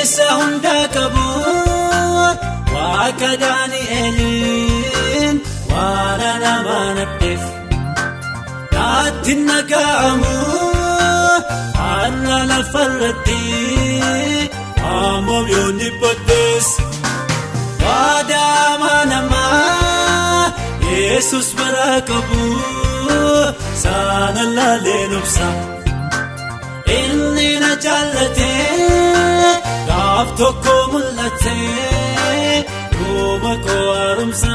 Isa hundaa qabu Waaqa Daani'eliin waan amanadheef naatti naga'amu har'a lafarratti ammoo yoo dhiphattes waadaa amanamaa Yesus biraa qabu sana laaleen obsa inni na jaallate gaaf tokko mul'ate yooma koo haaromsa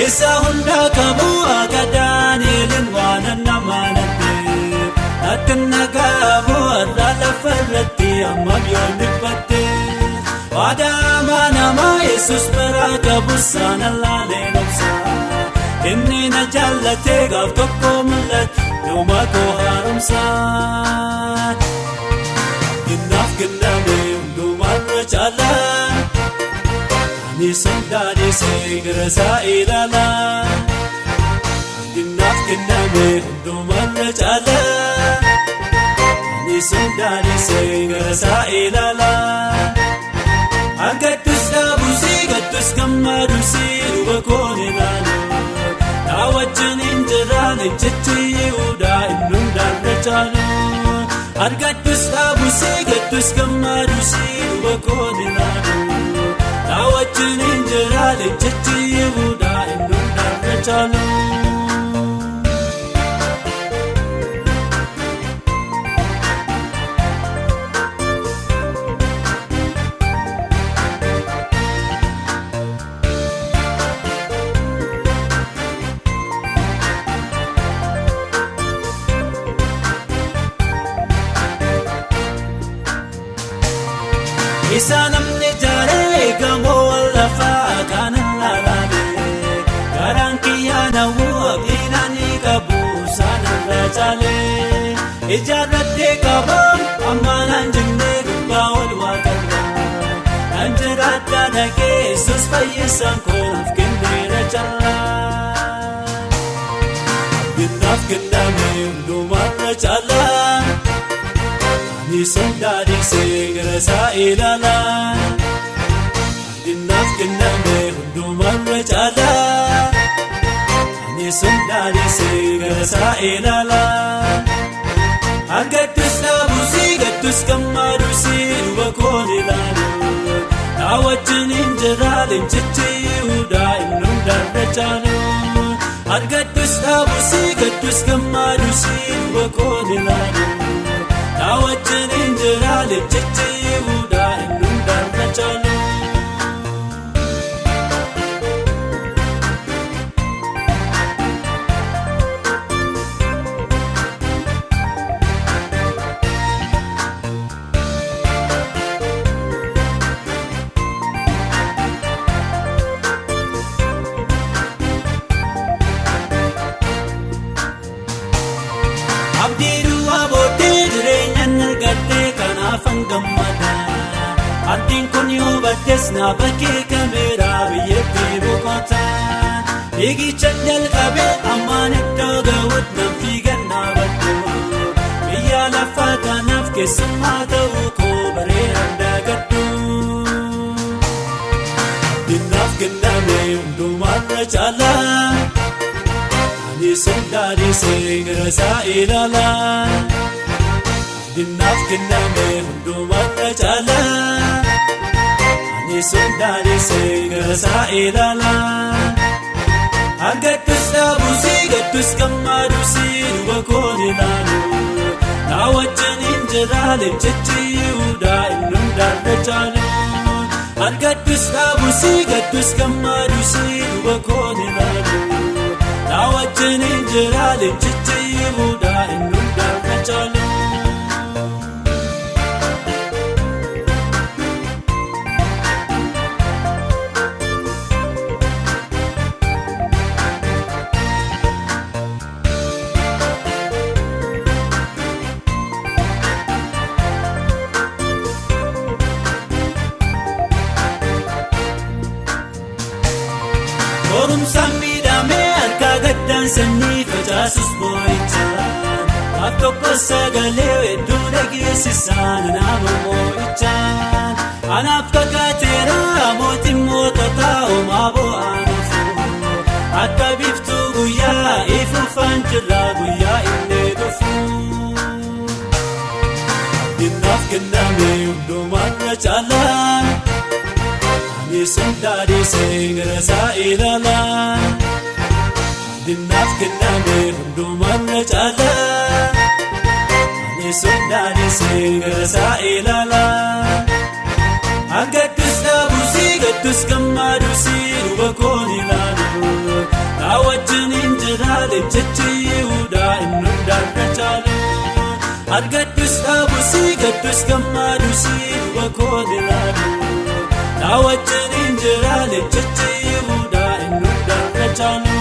isa hundaa qabu Waaqa Daani'eliin waan amanadheef naatti naga'amu har'a lafarratti ammoo yoo dhiphattes waadaa amanamaa Yesus biraa qabu sana laaleen obsa inni na jaallate gaaf tokko mul'ate yooma koo haaromsa Innaaf kenname hundumarra caala ani sodaadhisee gara isaa ilaala Innaaf kenname hundumarra caala ani sodaadhisee gara isaa ilaala Argattus dhaabusii gattus gammaduusii duuba koon ilaalu naa wajjin hin jiraan ejjechi Yihuudaa inni hundarra caalu Argattus dhaabusii gattus gammaduusii duuba koon ilaalu naa wajjin hin jiraan ejjechi Yihuudaa inni hundarra caalu Isa namni jaaree gamoo lafaa kanan lalaale garaan kiyyaan hawwuu abdiinani qabu sanarra caale ijaarrattee qabaam ammaanaan jennee gubbaa ol waaqarra nan jiraadhaa dhaqee Yesus fayyisaan koonaaf kenneera caalaa Innaaf kenname hundumarra caalaa Ani sodaadhisee gara isaa ilaala Innaaf kenname hundumarra caala Ani sodaadhisee gara isaa ilaala Argattus dhaabusii gattus gammaduusii duuba koon ilaalu naa wajjin hin jiraan ejjechi Yihuudaa inni hundarra caalu Argattus dhaabusii gattus gammaduusii duuba koon ilaalu naa wajjin hin jiraan ejjechi Yihuudaa inni hundarra caalu Abdii duwwaa booddee jireenyaan argadhee kanaafan gammada Abdiin kun yoo baddes naa bakkee kameeraa biyyattii boqotaan Eegichaan jalqabee ammaan iddoo ga'uutti nan fiigan dhaabadhu biyya lafaa kanaaf keessummaa ta'uu koo bareedan daagadhu Innaaf kenname hundumarra caala Ani sodaadhisee gara isaa ilaala Innaaf kenname hundumarra caala Ani sodaadhisee gara isaa ilaala Argattus dhaabusii gattus gammaduusii duuba koon ilaalu naa wajjin hin jiraan ejjechi Yihuudaa inni hundarra caalu Argattus dhaabusii gattus gammaduusii duuba koon ilaalu naa wajjin hin jiraan ejjechi Yihuudaa inni hundarra caalu Qorumsaan miidhamee harkaa gaddaan sanyii facaasus boo'ichaan tokko sagalee hedduu dhageessisaan nama moo'ichaan anaaf kakaateera mootiin moototaa homaa bo'aanuuf akka biftuu guyyaa ifuufaan jirra guyyaa inni dhufu dinnaaf kenname hundumarra caalaa ani sundaadhiisee gara isaa ilaalaa dinnaaf kenname hundumarra caalaa ani sundaadhiisee gara isaa ilaalaa argadhus dhaabusii gadhus gammaadusii duuba koon ilaalu na wajjin hin jiraale jechii'uudha inni hundarra caalu argadhus dhaabusii gadhus gammaadusii duuba koon ilaalu na wajjin hin jiraale jechii'uudha inni hundarra caalu.